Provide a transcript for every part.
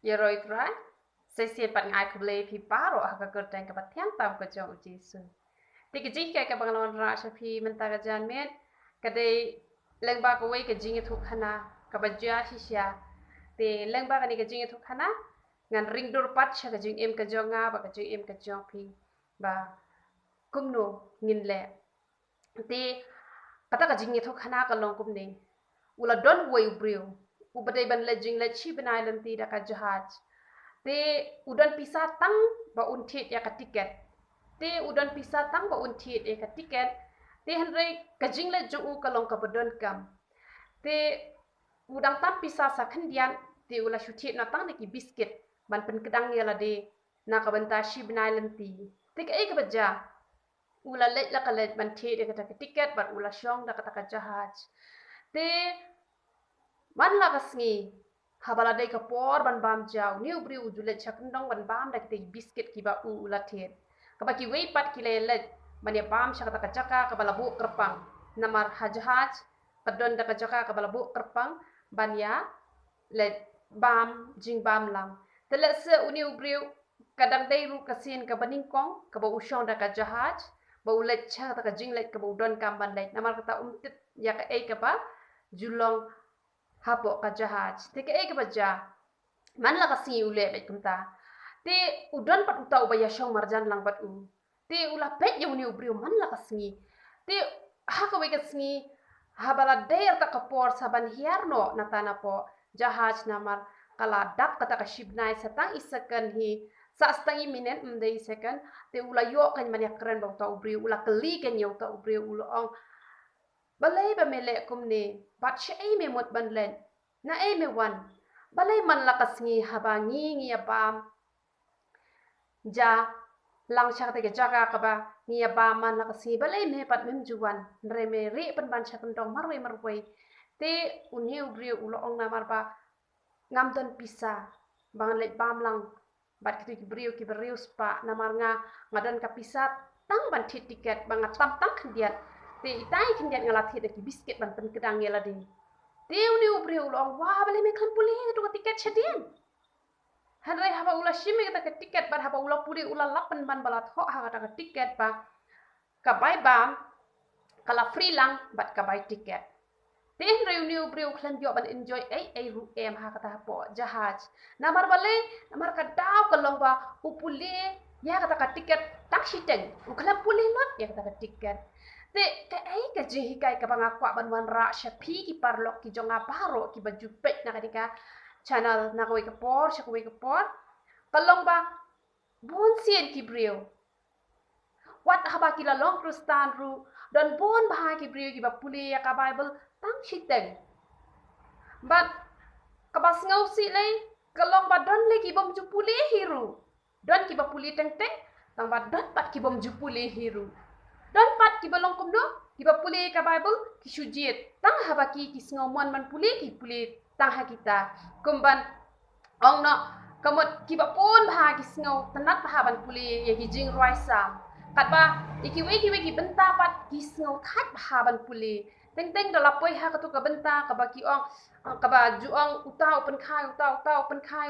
Yeroi tra, sesi pat ngai kuble pi paro haka kerteng ke patiang tam ke jong uji sun. Tiki jika ke bangalon ra shapi mentara jan met, kadai lengba ko wei ke jingi thuk khana, ka bajya shisha. Te lengba ka ni ke jingi thuk khana, ngan ring dur pat sha ke jing em ke jonga ba ke jing em ke jong pi. Ba kumno ngin le. Te kata ka jingi thuk khana ka long kumne. Ula don wei brio. Ubadai ban le jing le chi benai lenti da ka jahaj. Te udan pisah tang ba untit ya ka tiket. Te udan pisah tang ba untit ya ka tiket. Te henry kajing le juu kalong ka bodon kam. Te udang tam pisah sa kendian te ula shutit na tang ki biscuit ban pen kedang ya la de na ka banta shi benai lenti. Te ka ka baja ula let la ka let ban tit ya ka tiket ban ula syong da ka jahaj. Te man la kasngi habala dai ka por ban bam jaw niu bri u julet chakndong ban bam da kite biscuit ki ba u ulatet ka ba ki wei pat ki le let ban ya bam shaka ka chaka ka bala bu kerpang namar hajhaj kadon da ka chaka ka bala bu kerpang ban ya let bam jing bam lang tele se u niu bri kadang dai ru kasin ka baning kong ka ba ushong da ka jahaj ba ulet cha ka jing let ka ba don kam ban let namar kata umtit ya ka ei ka ba julong hapo ka jahaj te ke ek baja man la kasi ule be kumta te udon pat utau ba ya shong marjan lang pat u te ula pet yu ni ubriu man la kasi te ha ka we kasi ha bala der ta kapor saban hiarno natana po jahaj namar kala dak kata ka shibnai satang isakan hi sa stangi minute mdei second te ula yo kan man ya keren ba utau ubriu ula keli kan yo utau ubriu ula ong balai ba mele kumne bat she ai me mot ban len na ai me wan balai man lakas ngi habangi ngi abam ja lang chak te jaga ka ba ngi abam man lakas ngi balai me pat mem juwan re me re pan ban chak ndong marwe marwe te uniu bri ulo ong na marba ngam don pisa bang let bam lang bat ki brio ki brio spa namar nga ngadan ka pisa tang ban tiket bang tam tang kendiat te itai kendiat ngalat hit ki biscuit ban pen kedang ngela ding te uniu brio ulo ong wa balai me kan puli tu tiket chedien hanre haba ula shime kita ke tiket ban haba ula puli ula lapan ban balat ho ha kata tiket ba ka bai bam kala free lang bat ka bai tiket Teh reuniu briu klan jo ban enjoy ai ru em ha kata po jahaj. Namar bale namar ka daw kalong ba upule ya kata ka tiket taksi teng. Uklan pule lot ya kata ka tiket. Te ka ai ka jihi kai ka bang akwa ban wan ra shapi ki parlok ki jonga paro ki baju pet na kadika channel na ko ke por sha ko ke por. Kalong ba bon sien ki briu. Wat haba ki la long krustan ru don bon bah ki briu ki ba pule ya ka bible tang shiteng but kabas ngau si lei kalong ba don le ki bom jupule hiru don ki ba puli teng teng tang ba don pat ki bom jupule hiru don pat ki balong kum do ki ba puli ka bible ki sujiet tang haba ki sngau mon man puli ki puli tang ha kita kumban ong no kamot ki ba pon bha ki sngau tanat bha ban puli ye ki jing roi sam kat ba iki we ki benta pat ki sngau that bha ban puli teng teng da lapoi ha ka tu ka benta ka ba ki ong ka ba ju ong uta open khai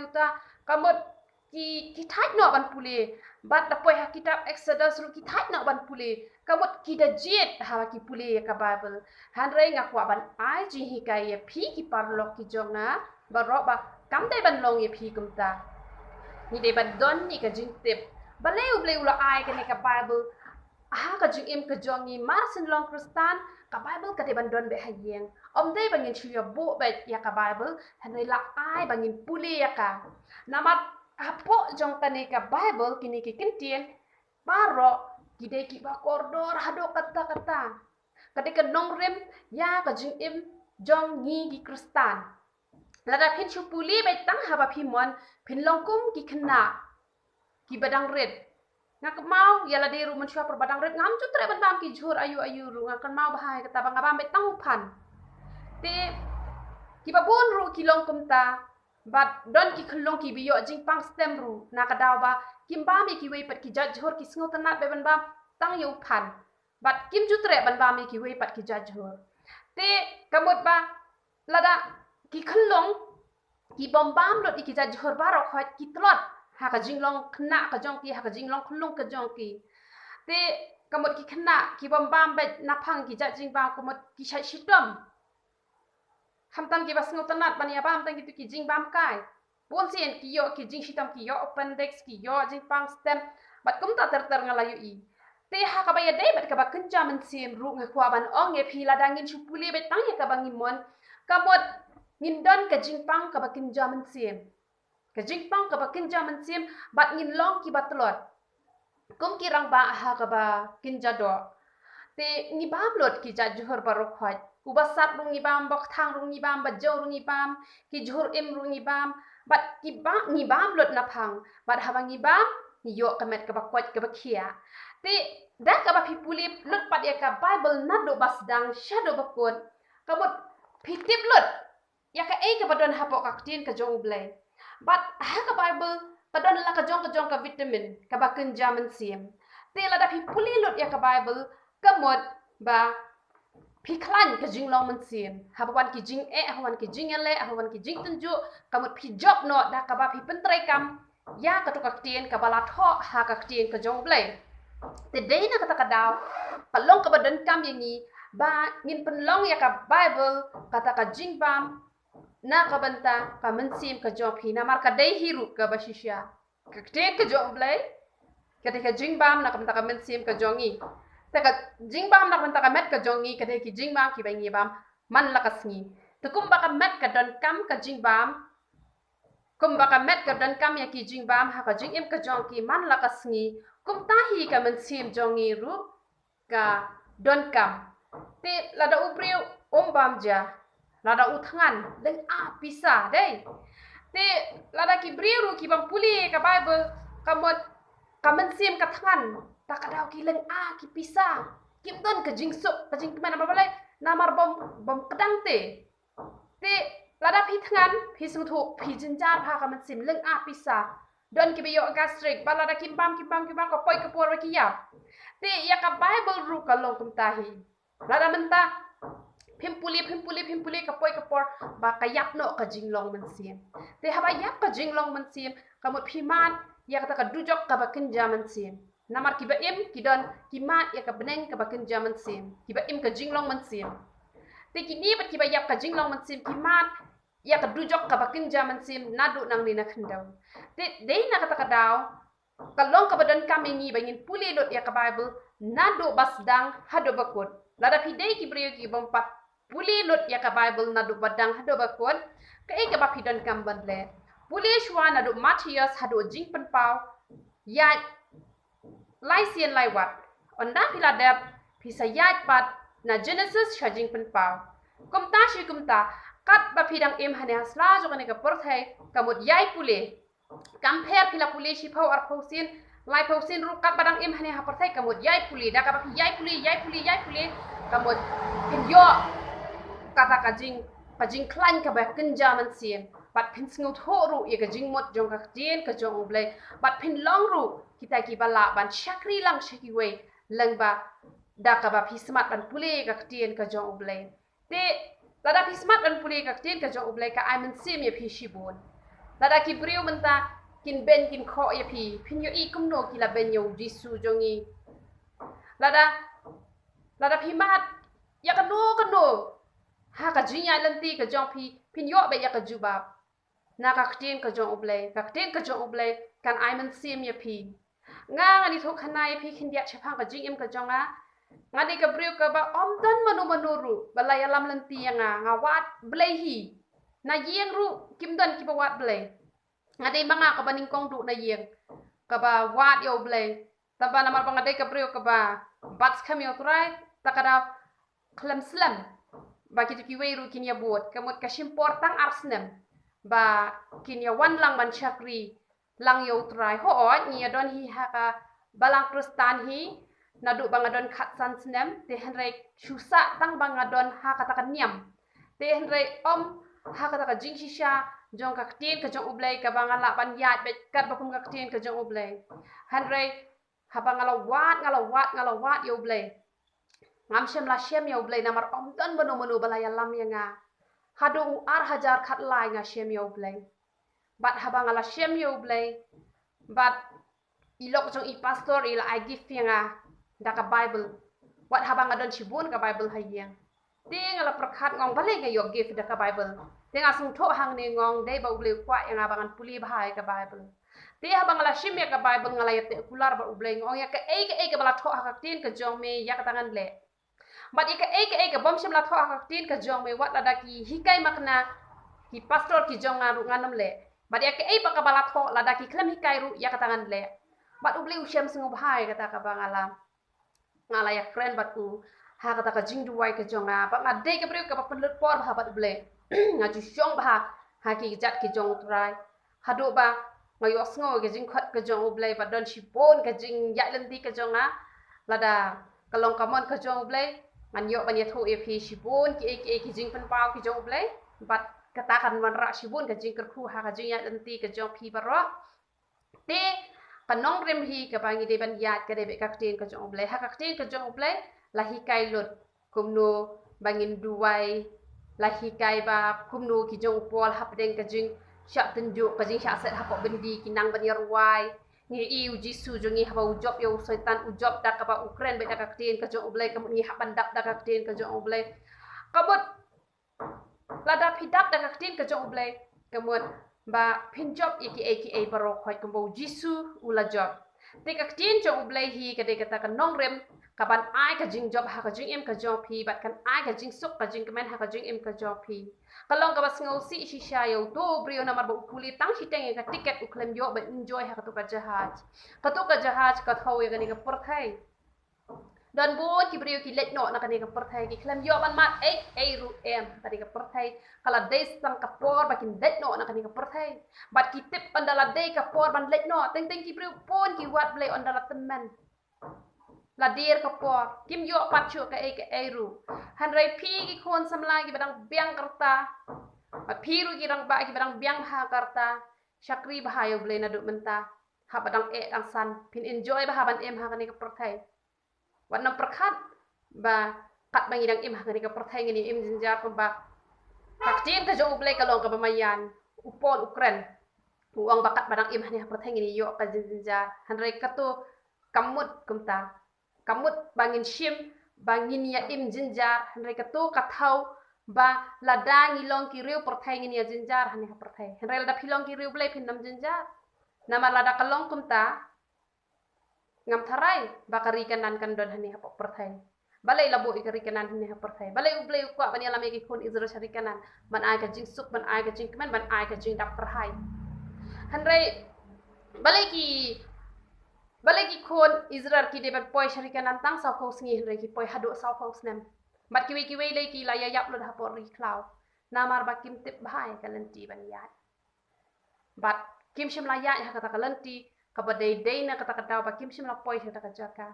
uta kamot ki that no ban puli bat da poi ha kitab exodus ru ki that no ban puli kamot ki da jet ha ki puli ka bible han re nga kwa ban ai ji hi kai ye phi ki parlok ki jonga ba ro ba kam dai ban long ye phi kumta ni dai ban don ni ka jing tip baleu bleu la ai ka ni ka bible ka jing im ka jongi marsin long kristan ka bible ka dai ban don be hayeng om dai bangin chuya bo be ya ka bible han dai la ai bangin puli ya ka namat apo jong ka ni ka bible kini ki kintien baro gidai ki ba kordor hado kata kata ketika nongrem ya ka jing im jong ngi ki kristan lada phin chu puli bai tang haba phimon phin longkum ki khna ki badang red ngak mau ya la deru man chua per badang red ngam chu tre ban bam ki jhur ayu ru ngak mau bahai kata bang abam bai tang phan te ki babon ru ki longkum ta bat don ki khlong ki biyo jing pang stem ru na ka daw ba kim ba mi ki wei pat ki jhur ki sngo tanat bai ban bam tang yu phan bat kim chu tre ban bam mi ki wei pat ki jhur te kamot ba lada ki khlong ki bom bam lot iki ja johor baro khoi ki tlot ha ka jinglong khna ka jong ki ha ka jinglong khulung ka jong ki te kamot ki khna ki bom bam ba na phang ki ja jing ba kamot ki shai shitom hamtam ki bas ngotanat bania bam tang ki ki jing bam kai pon sien ki yo ki jing shitom ki yo appendix ki yo jing pang stem bat kum ta ter ngalayu i te ha ka ba ya dei bat ka ba kenja men sim ru nge kwa ban ong nge phi la dangin chupuli bet tang ya ka bang imon kamot ngin don ka jing pang ka ba kenja men sim ka jing pang ka ba kenja men sim bat ngin long ki batlot kum ki rang ba ha ka ba kinja do te ni bam lot ki ja johor baro khoi ubasat rung ni bam bok thang rung ni bam ba jo rung ni bam ki johor em rung ni bam bat ki ba ni bam lot na phang bat ha bang ni bam ni yo kamet ka ba kwat ka ba khia te da ka ba pipuli lot pat ya ka bible na do basdang shadow bakot kabot pitip lot ya ka ei ka ba don hapok ka tin ka jong blai bat ha ka bible kadon la ka jong ka vitamin ka ba kun jaman sim te la da pipuli lot ya ka bible kamot ba piklan ka jinglong man sim habawan ki jing hawan ki jing ele hawan ki jing tunju kamot pi job no da ka ba pi pentrai kam ya ka to ka tien ka bala tho ha ka tien ka jong blai te dei na kata kadaw kalong ka ba don kam yangi ba ngin penlong ya ka bible kata ka jing bam na ka banta ka mensim ka jong pi na mar ka dei hiru ka ba shisha ka tien ka jong blai ka jing bam na ka banta ka mensim ka jongi te ka jing bam na ka banta ka met ka jongi ka ki jing bam ki bangi bam man la ka sngi te kum ba ka met ka don kam ka jing bam kum ba ka met ka don kam ya ki jing bam ha ka jing im ka jong ki man la ka sngi kum tahi ka mensim jongi ru ka don kam te lada upriu bam ja lada uthangan leng pisa dei te lada ki briru ki bam puli ka bible kamot ka mensim ka thangan ta ka daw ki leng ki pisa kim don ka jingsuk ka jing mana balai namar bom kedang te lada pi thangan pi sung thu pi jinjar pha ka mensim leng pisa don ki biyo gastric balada kim bam ko poi ka por ki ya te ya ka bible ru ka long kum tahi lada menta pimpuli ka poi ka por ba ka yap no ka jinglong mensim te haba yap ka jinglong mensim kamot pi man ya ka dujok ka ba kenja mensim namar ki ba im ki don ki ma ya ka beneng ka ba kenja mensim ki ba im ka jinglong mensim te ki ni ba ki ba yap ka jinglong mensim ki man ya ka dujok ka ba kenja mensim nadu nang ni na khendaw te dei na kata kadaw kalong ka ba don kamengi ba ngin puli dot ya ka bible nadu basdang hado bakot lada pi dei ki brio ki bompat puli lot ya ka bible nadu badang hado bakot ka e ka ba pi don kam bandle puli shwa nadu Matthias hado jing pen pau ya lai sien lai wat onda pila dep pi sa ya pat na Genesis shajing pen pau kumta shi kumta kat ba pi dang em hane asla jo ka por thai kamut yai puli compare pila puli shi phau ar phausin lai phausin ru kat badang em hane ha por thai kamut yai puli da ka ba yai puli kamut pin yo kata ka jing klan ka ba kenja man sim bat pin sngu thoru ye ka jing mot jong ka tien ka jong blai bat pin long ru kita ki bala ban shakri lang shaki we lang ba da ka ba pi smart ban puli ka tien ka jong blai te lada pi smart ban puli ka tien ka jong blai ka ai man sim ye pi shibun lada ki briu menta kin ben kin kho ye pi pin yo i kum no ki la ben yo jisu jongi lada pi mat ya ka no ha ka jinya lanti ka jong pi pin yo be ya ka jubab na ka tien ka jong oblay kan ai man sim ya pi nga ngani thok khanai pi khin dia chapang ka jing em ka jonga ngani ka briu ka ba om don manuru balai alam lanti nga wat blai hi na yeng ru kim don ki ba wat blai ngade manga ka baning kong du na yeng ka ba wat yo blai taba namar bangade ka briu ka ba bats kham yo trai takada klam slam ba ki weru kin ya bot kamot ka shimpor tang arsnem ba kin ya wan lang ban chakri lang yo trai ho ni don hi ha ka balang krustan hi nadu bangadon khat san snem te henrei chusa tang bangadon ha ka takan niam te henrei ha ka taka jing shisha jong ka tien ka jong ublai ka bangala ban yat bet kat bakum ka tien ka jong ublai henrei ha bangala wat yo ublai ngam shem la shem yo ublai namar don manu balaya lam ya nga hadu ar hajar khat lai nga shem yo blay bat habang ala shem yo blay bat ilok jong I pastor ila I give nga da ka Bible wat habang adon chibun ka Bible hayang ting ala prakhat ngong bale nga yo give da ka Bible ting asung tho hang ne ngong dei ba uble kwa yang abangan puli bahai ka Bible ti habang ala shem ya ka Bible ngala yate kular ba uble ngong ya ka e ka bala tho ha ka tin ka jong me ya ka tangan le bat ika eka bom shim la tho ha tin ka jong me wat lada ki hikai makna ki pastor ki jong ngaru nganam le bat ika pa ka bala tho lada ki klam hikai ru ya ka tangan le bat ubli ushem singu bahai kata ka bangala ngala ya friend bat u ha kata ka jing duwai ka jong a ba ngade ka bre ka pa penlut por ha bat uble ngaju shong ba ha ki jat ki jong utrai hadu ba ngayo sngo ka jing khat ka jong uble ba don shipon ka jing ya lendi ka jong a lada kalong kamon ka jong uble man yo ban yathu epi shibun ki jing pen pau ki jong blai bat katakan man ra shibun ka jing kerku ha ka jing ya enti ka jong pi baro te kanong rem hi ka bangi de ban ya ka de be ka tin ka jong blai ha ka tin ka jong blai la hi kai lut kumno bangin duwai la hi kai ba kumno ki jong pol hap deng ka jing sha tenju ka jing sha set ha ko bendi ki nang ban yarwai ni iu jisu jongi haba ujob yo setan ujob dak ba Ukraine be dak tin ka jong oblay kamut ni haban dak dak tin ka jong oblay kamut lada pidap dak tin ka jong oblay kamut ba pinjob iki baro khoi kambo jisu ula job te ka tin jong oblay hi ka de kata ka nong rem kaban ai ka jing job ha ka jing em ka jong pi bat kan ai ka jing suk ka jing kemen ha ka jing em ka jong pi kalong ka bas ngau si shisha yo to brio na marbo kuli tang hiteng ka tiket uklem yo ba enjoy ha ka to ka jahaj ka thau ya gani ka perthai dan bo ki brio ki let no na kani ka perthai ki klem yo ban mat ei ru em kani ka perthai kala des tang ka por ba kin let no na kani ka perthai bat ki tip andala dei ka por ban let no teng ki brio pon ki wat blai andala temen la dir ka por kim yo pat chu ka ei ru han rai pi ki khon samla ki badang biang karta pi ru ki rang ba ki badang biang ha karta shakri bahayo blai na du menta ha badang ang san pin enjoy ba ban em ha kani ka perthai wat nam prakhat ba kat bangi dang em ha kani ka perthai ngini em jinjar ko ba taktin ka jo blai ka long ka bamayan upol ukren uang bakat badang em ha ni perthai ngini yo ka jinjar han rai ka to kamut kumta kamut bangin shim bangin ya im jinjar hanre katu kathau ba ladang ilong ki riu perthai ngini ya jinjar hani ha perthai hanre lada philong ki riu blai phinam jinjar nama lada kalong kumta ngam tharai bakari kanan kan don hani ha perthai balai labo ikari kanan hani ha perthai balai ublai kwa bani alame ki khon izra shari kanan ban ai ka jing suk ban ai ka jing kemen ban ai ka jing dak perhai hanre balai ki khon Israel ki debat poi syarikan nantang sau khos ngi re ki poi hadu sau khos nem bat ki we le ki la ya yap lo ha por ri klau namar ba kim tip bahai kalanti ban ya bat kim shim la ya ha kata kalanti ka ba dei na kata kata ba kim shim la poi kata ka jaka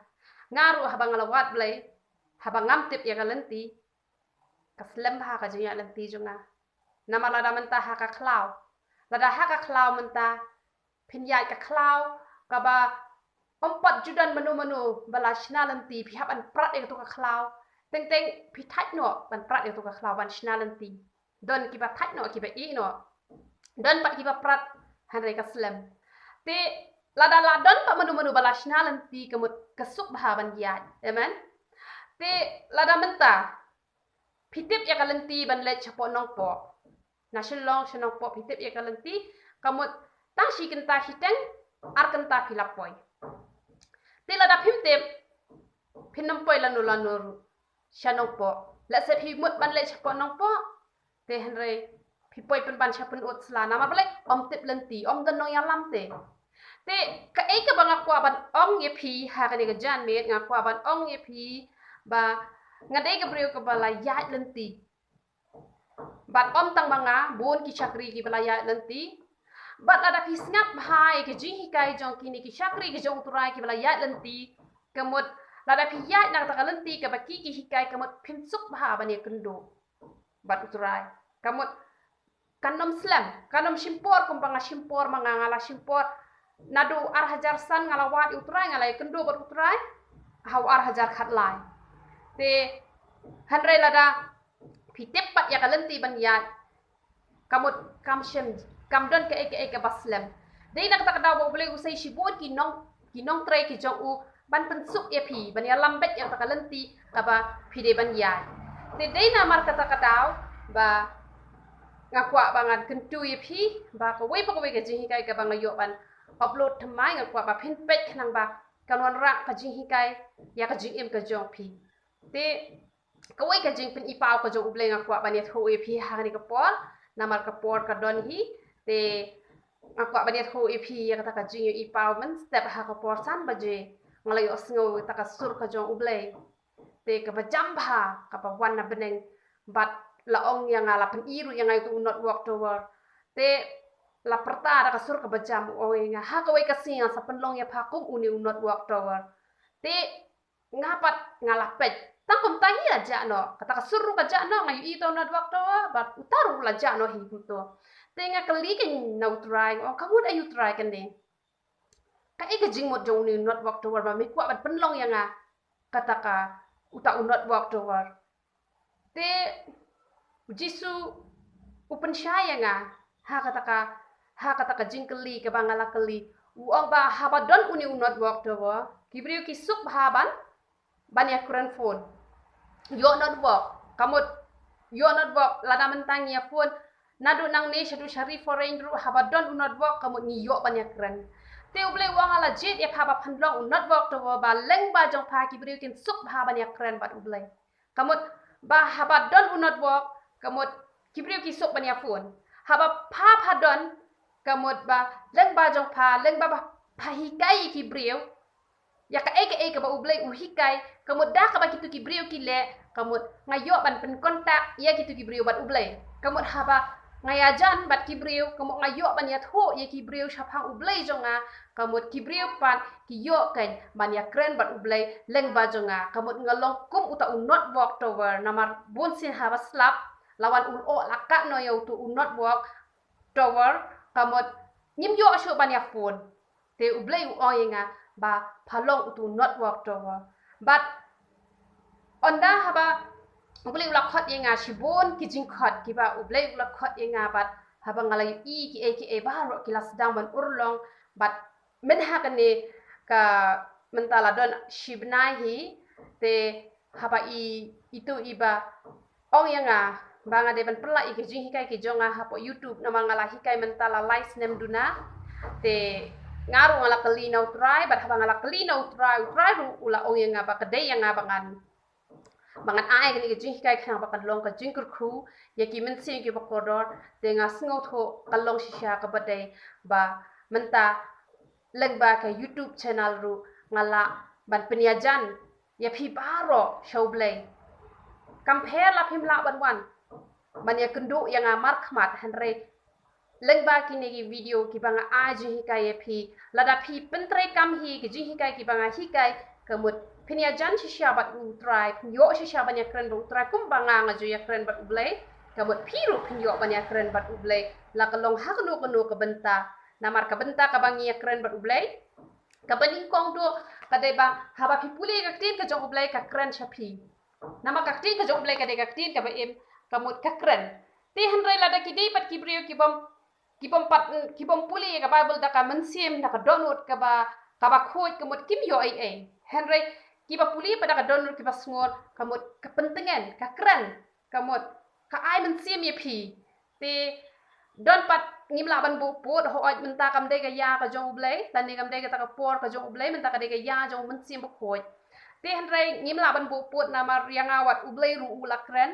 ngaru ha bang lawat blai ha bang ngam tip ya kalanti ka slem ha ka jiya lanti junga namar la da menta ha ka klau la da ha ka klau menta pin ya ka klau ka ba Ompat judan menu bala shnalanti pihak an prat yang tu ka klau teng pi thaj no ban prat yang tu ka klau ban shnalanti don ki ba thaj no ki ba I no don pat ki ba prat han re ka slam te lada don pa menu bala shnalanti kemut kesuk bah ban giat amen te lada menta pitip ya kalanti ban le chapo nong po nasional shenong po pitip ya kalanti kamut tang shi kenta hiteng ar kenta pilapoi tila da pimtip pinam poi lanu shanong po la se pi mut ban le chapo nong po te henre pi poi pen ban chapun ut slana ma bale om tip lenti om dan nong yang lam te ka ka banga kwa ban ong ye pi ha ka ni ga jan met nga kwa ban ong ye pi ba nga dei ka brio ka bala ya lenti bat om tang banga bon ki chakri ki bala ya lenti bat ada pi snap hai ke jing hikai jong kini ki chakri ke jong turai ki bala ya lenti kemut lada pi ya na ta lenti ka baki ki hikai kemut pimsuk bah bani kendo bat turai kemut kanom slam kanom shimpor kumpanga shimpor mangangala shimpor nadu ar hajar san ngalawat utrai ngalai kendo bat utrai hau ar hajar khat lai te hanre lada phi tepat ya kalenti ban ya kamut kamshem kamdon ke baslam dei nak tak daw boleh usai shibut kinong tray ki jong u ban pensuk ya phi ban ya lambet yang tak kalenti kaba phi de ban ya te dei na mar kata daw ba ngakwa bangan kentu ya phi ba ko wei pa ko wei ke jing kai ka bang yo ban upload thamai ngakwa ba phin pet khnang ba kanwan ra ka jing kai ya ka jing em ka jong phi te ka wei ka jing pin ipau ka jong ubleng ngakwa ban ya tho ya phi ha ni ka por namar ka por ka don hi te ngakwa ban ya tho ya phi ya ka jing ipau man step ha ka por san ba je ngalai osngo ta ka sur ka jong ubleng te ka ba jam ba ka ba wan na beneng bat laong yang ala pen iru yang itu not walk toward te la perta da kasur ka bajam o nga ha ka wei ka sia sa penlong ya phakum uni not walk toward te ngapat ngalapet tangkom tahi aja no kata kasur ka ja no ngai itu not walk toward bat utaru la ja no hi to te nga kali ken no try o kamu ayu try kan de ka e ka jingmot jong ni not walk toward ba mi kwa bat penlong yang kata ka uta not walk toward te Jisu upen syaya nga ha kata ka jingkeli ke bangala keli uang ba habadon uni unot walk dawa kibriu ki sup haban banyak kuran phone yo not walk kamut yo not walk lada mentang ya phone nadu nang ne shadu syarif foreign ru habadon unot walk kamut ni yo banyak kuran te uble uang ala jet ya haba phandlong unot walk dawa ba leng ba jong pha kibriu kin sup ha banyak kuran bat uble kamut ba habadon unot walk kamut kibriu kisuk banyak phone haba pa padon kamut ba leng ba jong pa leng ba hikai kibriu ya ka ba ublei hikai kamut da ka ba kitu kibriu kile kamut ngayo ban pen kontak ya kitu kibriu bat ublei kamut haba ngayajan bat kibriu kamut ngayo ban ya tho ya kibriu syapang ublei jonga kamut kibriu pan kiyo kan ban ya kren bat ublei leng ba jonga kamut ngalong kum uta unot walk tower namar bonsin haba slap lawan ulo laka no yau tu unot walk tower kamot nyim yo asyo banyak phone te ublei u oyenga ba phalong tu not walk tower but onda haba ublei ulak khot yenga shibon kijing khot kiba ublei ulak khot yenga bat haba ngalai ki e ba ro kilas dang ban urlong but men hakane ka mentala don shibnai te haba itu iba ong yenga banga de ban perla ike jing hikai ke jonga hapo YouTube nama ngala hikai mentala live nem duna te ngaru ngala kali no try bat haba ngala kali no try ru ula ong yang ba kede yang bangan ai ke jing hikai khang ba kalong ka jing kru ya ki men se ki ba kodor te nga sngo tho kalong shisha ka bade ba menta legba ka YouTube channel ru ngala ban penyajan ya phi baro showblay compare la phim la ban wan banyak kenduk yang amar khmat henry lengba kini video ki banga aji hikai phi lada phi pentre kam hi ki ji hikai ki banga hikai kamut pinya jan shisha bat utrai yo shisha banyak keren bat utrai kum banga ngaju ya keren bat ublei kamut piru pinyo banyak keren bat ublei la kalong ha kenu ke benta namar ke benta ka bangi ya keren bat ublei ka bani kong do kadai ba haba phi pule ka tin ka jong ublei ka keren shapi nama ka tin ka jong ublei ka de ka tin ka ba em kamut ka keren te henry lada ki dei pat kibriu ki bom puli ka bible da ka mensim da ka download ka ba khoj kamut kim yo ai henry ki ba puli pada ka download ki ba ngor kamut kepentingan ka keren kamut ka ai mensim ye phi te don pat ngim la ban bu pot ho oj menta kam de ka ya ka jong ublei tan ni kam de ka ta ka por ka jong ublei menta ka de ka ya jong mensim ba khoj te henry ngim la ban bu pot na mar yang awat ublei ru ula keren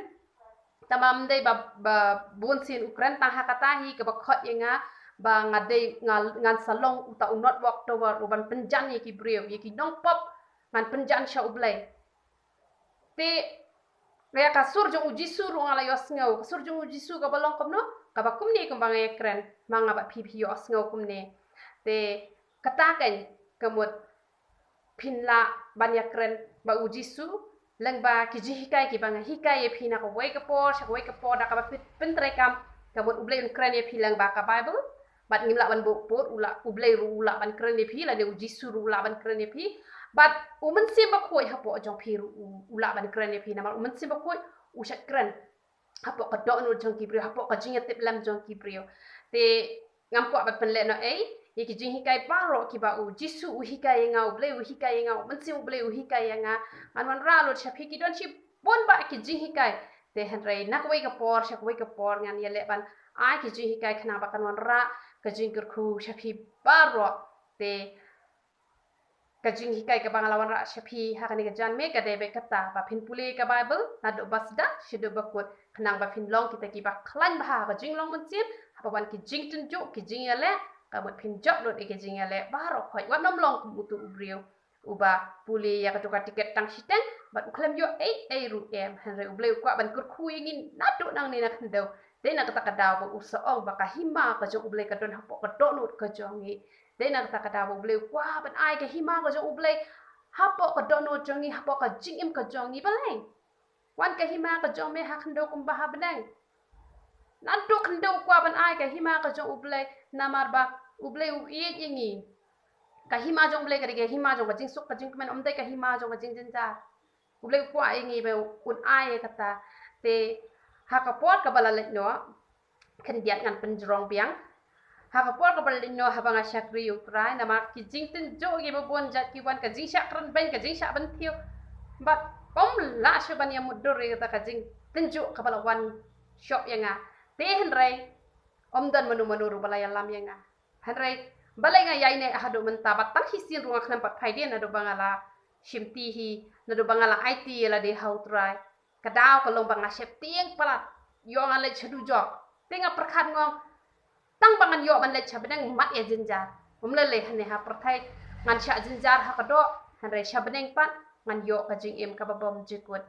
tamam dei ba bonsin ukran tang hakatahi ke bakhot yenga ba ngadei ngan salong uta unot walk tower uban penjan ye ki breu ye ki nong pop ngan penjan sha ublei te rea kasur jong uji suru ngala yos ngau kasur jong uji su ka balong komno ka ba kumni kumbang ekran manga ba phi yos ngau kumne te kataken kemut pinla banyak keren ba uji su lengba kiji hikai ki banga hikai ye phina ko wake up da ka pentre kam kabut ublei kren ye philang ba ka bible bat ngimla ban bo pot ula ublei ru ula ban kren ye phi la de uji suru ula ban kren ye phi bat umen sim ba khoi hapo jong phi ru ula ban kren ye phi na umen sim ba khoi usat kren hapok ka do no jong kibrio hapok ka jing tip lam jong kibrio te ngam ko ba pen le no ye ki jing hikai paro ki ba u jisu u hikai nga u ble u hikai nga u mensi u ble u hikai nga an wan ra lo chap ki don chi bon ba ki jing hikai te hen rei nak wei ka por shak wei ka por ngan ye le ban ai ki jing hikai khna ba kan wan ra ka jing kur khu shapi paro te ka jing hikai ka bangalawan ra shapi ha kan ga jan me ka debe kata ba phin pule ka bible na do basda shido bakut khnang ba phin long kita ki ba khlan ba ka jing long mencit apa ban ki jing tunjuk ki jing ya le ka bot phin job lo ke jing ya le baro khoi wat nom long mutu ubrio uba pule ya ka tukar tiket tang siteng bat ukhlem yo 8 ru em henre uble kwa ban kur khu ingin na do nang ni na khndo de na kata kadaw ba usaong ba ka hima ka jong uble ka don hapo ka do nut ka jongi de na kata kadaw ba uble kwa ban ai ka hima ka jong uble hapo ka do nut jongi hapo ka jing im ka jongi baleng wan ka hima ka jong me ha khndo kum ba ha benang nan do khndo kwa ban ai ka hima ka jong uble namar ba uble u ye yingi ka hima jong uble ka de hima jong ka jing suk ka jing men om de ka hima jong ka jing jinja uble kwa yingi be un ai kata te hakapot ka bala letno kan diat ngan penjrong biang hakapot ka bala letno habanga syakri ukrai nama ki jing tin jo ge bon jat ki wan ka jing syak ran ben ka jing syak ban thiu bat om la shaban ya mudur ta ka jing tin jo ka bala wan shop yanga te hen rei om dan manu ru bala ya lam yanga hen rei bala nga yai ne hadu menta bat tang hisin ruang kham pat phai den adu bangala shimti hi nadu bangala it la de how try kadaw ka long bang asep tieng palat yo ngan le chadu jok tenga perkhat ngong tang bangan yo man le chabneng mat ya jinjar le hne ha perthai ngan sha jinjar ha kado han re chabneng pat ngan yo ka jing em ka babom jikut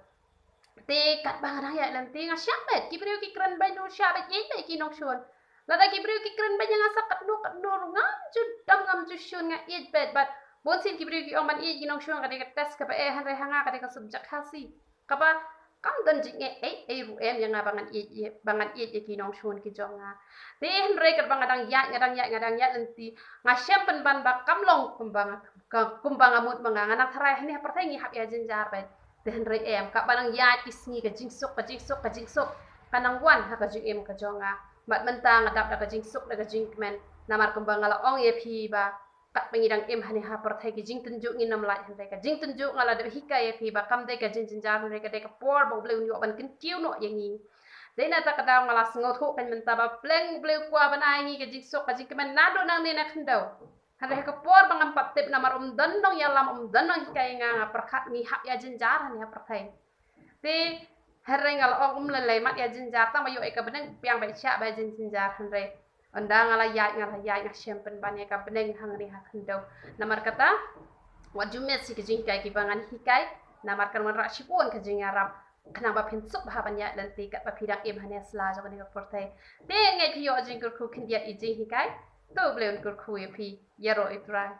te kat bang rang ya lam te nga sha bet ki brio ki kran bai no sha bet ye ki nong shon la da ki brio ki kran bai nga sak kat no ngam ju dam ngam ju shon nga it bet bat bon sin ki brio ki ong man ye ki nong shon ka de ka test ka ba han re hanga ka de ka subjek hasi ka ba kam dan jinge ru em yang bangan i ki nong shon ki jonga te hen re kat bangadang ya ngadang ya lenti nga syam pen ban ba kam long kumbang amut manga nganak tharai hne perthai ngi hap ya jinjar bai te hen re em ka banang ya ki sngi ka jingsuk kanang wan ha ka jing em ka jonga mat mentang adap da ka jingsuk da ka jingmen namar kumbang ala ong ye phi ba kat pengidang em hane ha perthai ki jing tunjuk ngi nam lai hen re ka jing tunjuk ngala de hikai ye phi ba kam de ka jing jinjar re ka de ka por bo ble unyo ban kin tiu no yangi de na ta kadang ngala sngot ho kan menta ba pleng ble kwa banai ngi ka jing sok ka jing kemen nado nang ne na khendau han re ka por bangam pat tip namar dan dong ya lam dan nang hikai nga perkhat ngi hak ya jinjar han ya perthai te herre ngal ong le mat ya jinjar tang ba yo e ka beneng piang ba cha ba jinjar han re anda ngala ya syempen banyak ka beneng hangri ha khendau namar kata wajumet si kejing kai ki bangan hikai namar kan man ra shipon kejing arab kenapa pinsuk ba ban ya dan tikat ba pidak im hanya sla ja ban ka portai te ngai pi yo jing kur khu khindia i jing hikai to bleun kur khu ye pi yero itrai